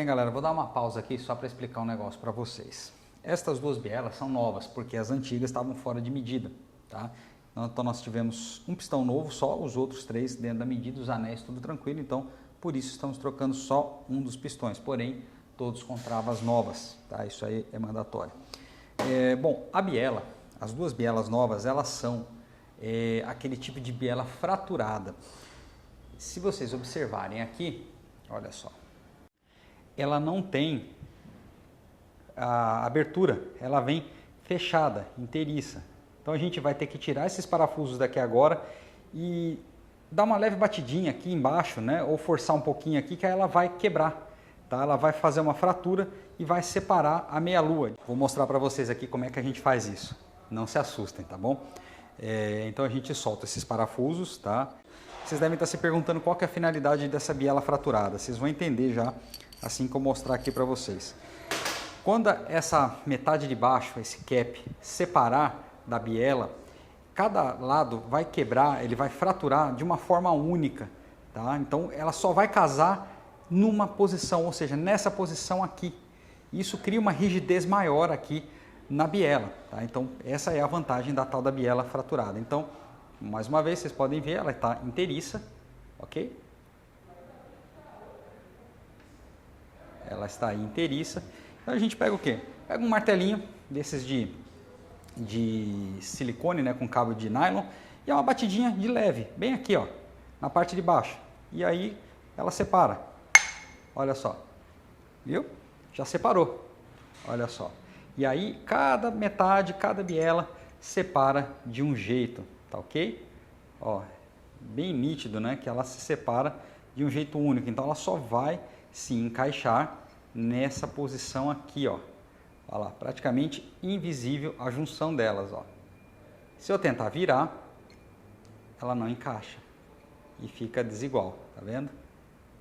bem, galera, vou dar uma pausa aqui só para explicar um negócio para vocês. Estas duas bielas são novas, porque as antigas estavam fora de medida, tá? Então nós tivemos um pistão novo só, os outros três dentro da medida, os anéis tudo tranquilo, então por isso estamos trocando só um dos pistões, porém todos com travas novas, tá? Isso aí é mandatório. Bom, a biela, as duas bielas novas, elas são aquele tipo de biela fraturada. Se vocês observarem aqui, olha só, ela não tem a abertura, ela vem fechada, inteiriça. Então a gente vai ter que tirar esses parafusos daqui agora e dar uma leve batidinha aqui embaixo, né? Ou forçar um pouquinho aqui que aí ela vai quebrar, tá? Ela vai fazer uma fratura e vai separar a meia-lua. Vou mostrar para vocês aqui como é que a gente faz isso. Não se assustem, tá bom? Então a gente solta esses parafusos, tá? Vocês devem estar se perguntando qual que é a finalidade dessa biela fraturada. Vocês vão entender já assim que eu mostrar aqui para vocês. Quando essa metade de baixo, esse cap, separar da biela, cada lado vai quebrar, ele vai fraturar de uma forma única, tá? Então ela só vai casar numa posição, ou seja, nessa posição aqui. Isso cria uma rigidez maior aqui na biela, tá? Então essa é a vantagem da tal da biela fraturada. Então, mais uma vez, vocês podem ver, ela está inteiriça, ok? Ela está aí inteiriça. Então a gente pega o quê? Pega um martelinho desses de silicone, né, com cabo de nylon, e é uma batidinha de leve, bem aqui, ó, na parte de baixo. E aí ela separa. Olha só. Viu? Já separou. Olha só. E aí cada metade, cada biela separa de um jeito, tá ok? Ó, bem nítido, né, que ela se separa de um jeito único. Então ela só vai se encaixar nessa posição aqui, ó. Olha lá, praticamente invisível a junção delas, ó. Se eu tentar virar, ela não encaixa e fica desigual, tá vendo?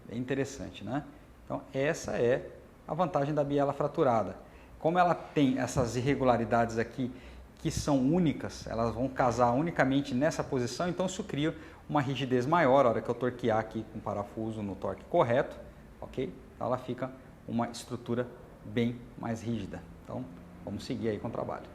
Bem interessante, né? Então essa é a vantagem da biela fraturada. Como ela tem essas irregularidades aqui que são únicas, elas vão casar unicamente nessa posição, então isso cria uma rigidez maior a hora que eu torquear aqui com o parafuso no torque correto, ok? Então ela fica uma estrutura bem mais rígida. Então, vamos seguir aí com o trabalho.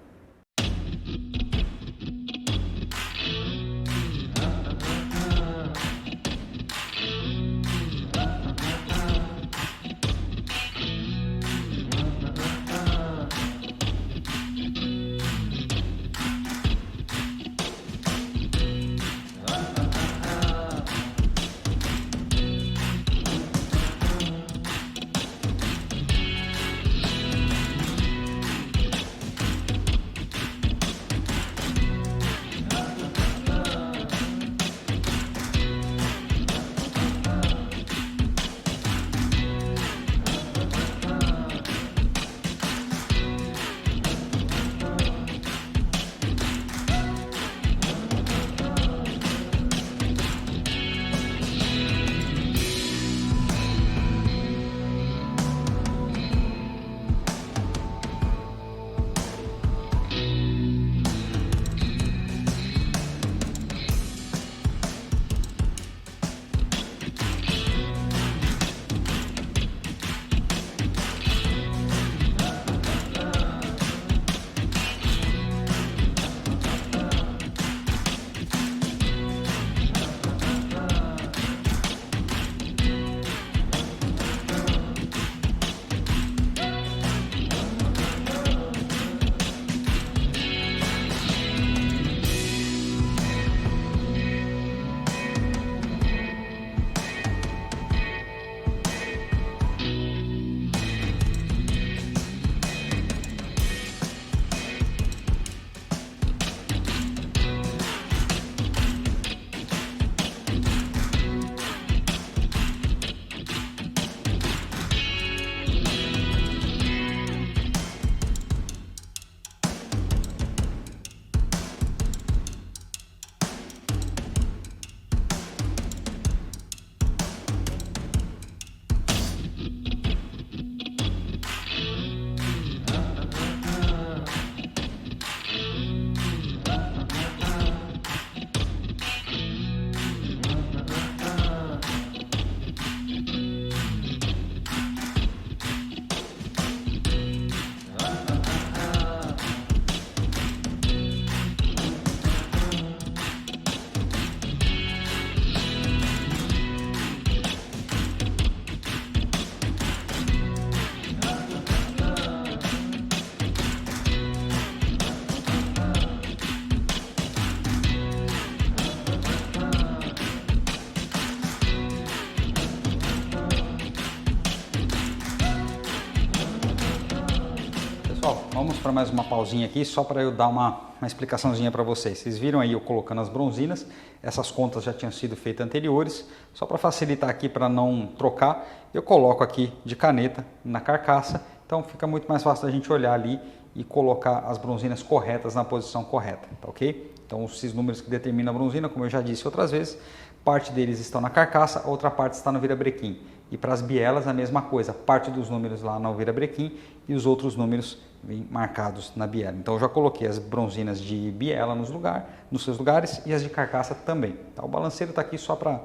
vamos para mais uma pausinha aqui, só para eu dar uma explicaçãozinha para vocês. Vocês viram aí eu colocando as bronzinas, essas contas já tinham sido feitas anteriores, só para facilitar aqui, para não trocar, eu coloco aqui de caneta na carcaça, então fica muito mais fácil da gente olhar ali e colocar as bronzinas corretas na posição correta, tá ok? Então esses números que determinam a bronzina, como eu já disse outras vezes, parte deles estão na carcaça, outra parte está no virabrequim. E para as bielas a mesma coisa, parte dos números lá no virabrequim e os outros números vêm marcados na biela. Então eu já coloquei as bronzinas de biela nos seus lugares e as de carcaça também. Tá? O balanceiro está aqui só para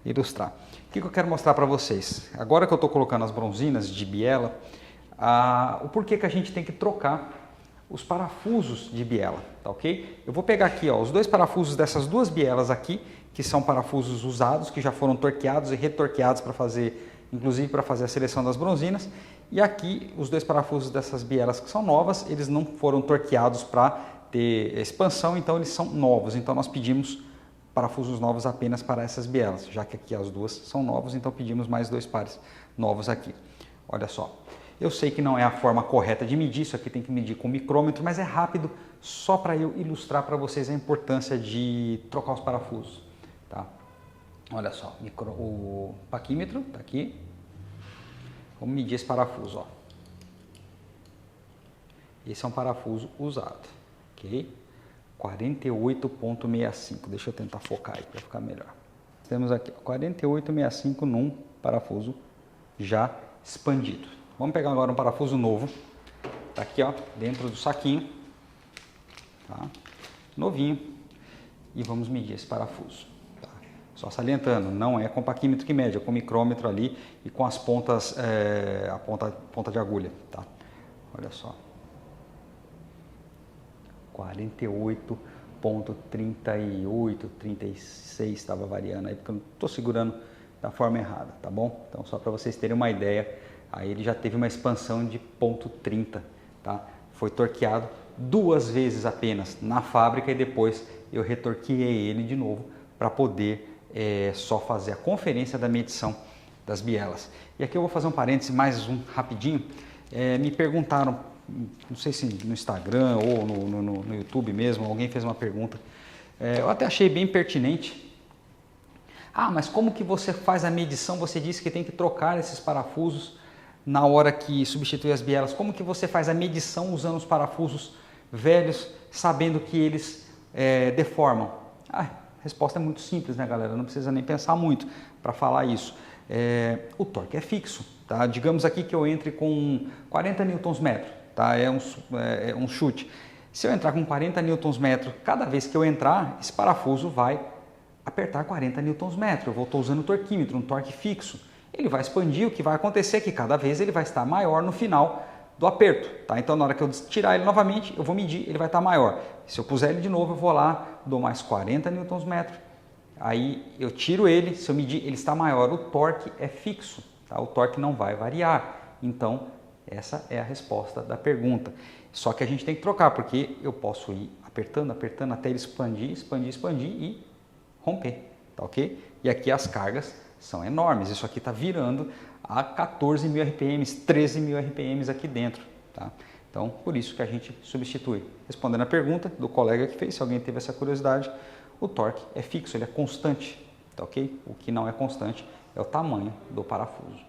ilustrar. O que eu quero mostrar para vocês? Agora que eu estou colocando as bronzinas de biela, o porquê que a gente tem que trocar os parafusos de biela, tá ok? Eu vou pegar aqui ó, os dois parafusos dessas duas bielas aqui, que são parafusos usados, que já foram torqueados e retorqueados para fazer, inclusive para fazer a seleção das bronzinas. E aqui os dois parafusos dessas bielas que são novas, eles não foram torqueados para ter expansão, então eles são novos. Então nós pedimos parafusos novos apenas para essas bielas, já que aqui as duas são novas, então pedimos mais dois pares novos aqui. Olha só. Eu sei que não é a forma correta de medir, isso aqui tem que medir com micrômetro, mas é rápido, só para eu ilustrar para vocês a importância de trocar os parafusos. Tá? Olha só, o paquímetro está aqui. Vamos medir esse parafuso. Ó. Esse é um parafuso usado, ok? 48,65. Deixa eu tentar focar aí para ficar melhor. Temos aqui 48,65 num parafuso já expandido. Vamos pegar agora um parafuso novo. Está aqui ó, dentro do saquinho. Tá? Novinho. E vamos medir esse parafuso. Só salientando, não é com paquímetro que mede, é com micrômetro ali e com as pontas, a ponta de agulha, tá? Olha só. 48,38, 36 estava variando aí, porque eu não estou segurando da forma errada, tá bom? Então só para vocês terem uma ideia, aí ele já teve uma expansão de 0,30, tá? Foi torqueado 2 vezes apenas na fábrica e depois eu retorqueei ele de novo para poder só fazer a conferência da medição das bielas. E aqui eu vou fazer um parêntese, mais um rapidinho. Me perguntaram, não sei se no Instagram ou no YouTube mesmo, alguém fez uma pergunta. Eu até achei bem pertinente. Ah, mas como que você faz a medição? Você disse que tem que trocar esses parafusos na hora que substitui as bielas. Como que você faz a medição usando os parafusos velhos, sabendo que eles deformam? A resposta é muito simples, né, galera? Não precisa nem pensar muito para falar isso. O torque é fixo, tá? Digamos aqui que eu entre com 40 Nm, tá? É um chute. Se eu entrar com 40 Nm, cada vez que eu entrar, esse parafuso vai apertar 40 Nm. Eu estou usando o torquímetro, um torque fixo. Ele vai expandir, o que vai acontecer é que cada vez ele vai estar maior no final do aperto, tá? Então na hora que eu tirar ele novamente, eu vou medir, ele vai estar maior. Se eu puser ele de novo, eu vou lá, dou mais 40 Nm, aí eu tiro ele, se eu medir, ele está maior. O torque é fixo, tá? O torque não vai variar. Então essa é a resposta da pergunta. Só que a gente tem que trocar, porque eu posso ir apertando, apertando até ele expandir, expandir, expandir e romper, tá ok? E aqui as cargas são enormes, isso aqui está virando a 14.000 RPMs, 13.000 RPMs aqui dentro, tá? Então, por isso que a gente substitui. Respondendo a pergunta do colega que fez, se alguém teve essa curiosidade, o torque é fixo, ele é constante, tá ok? O que não é constante é o tamanho do parafuso.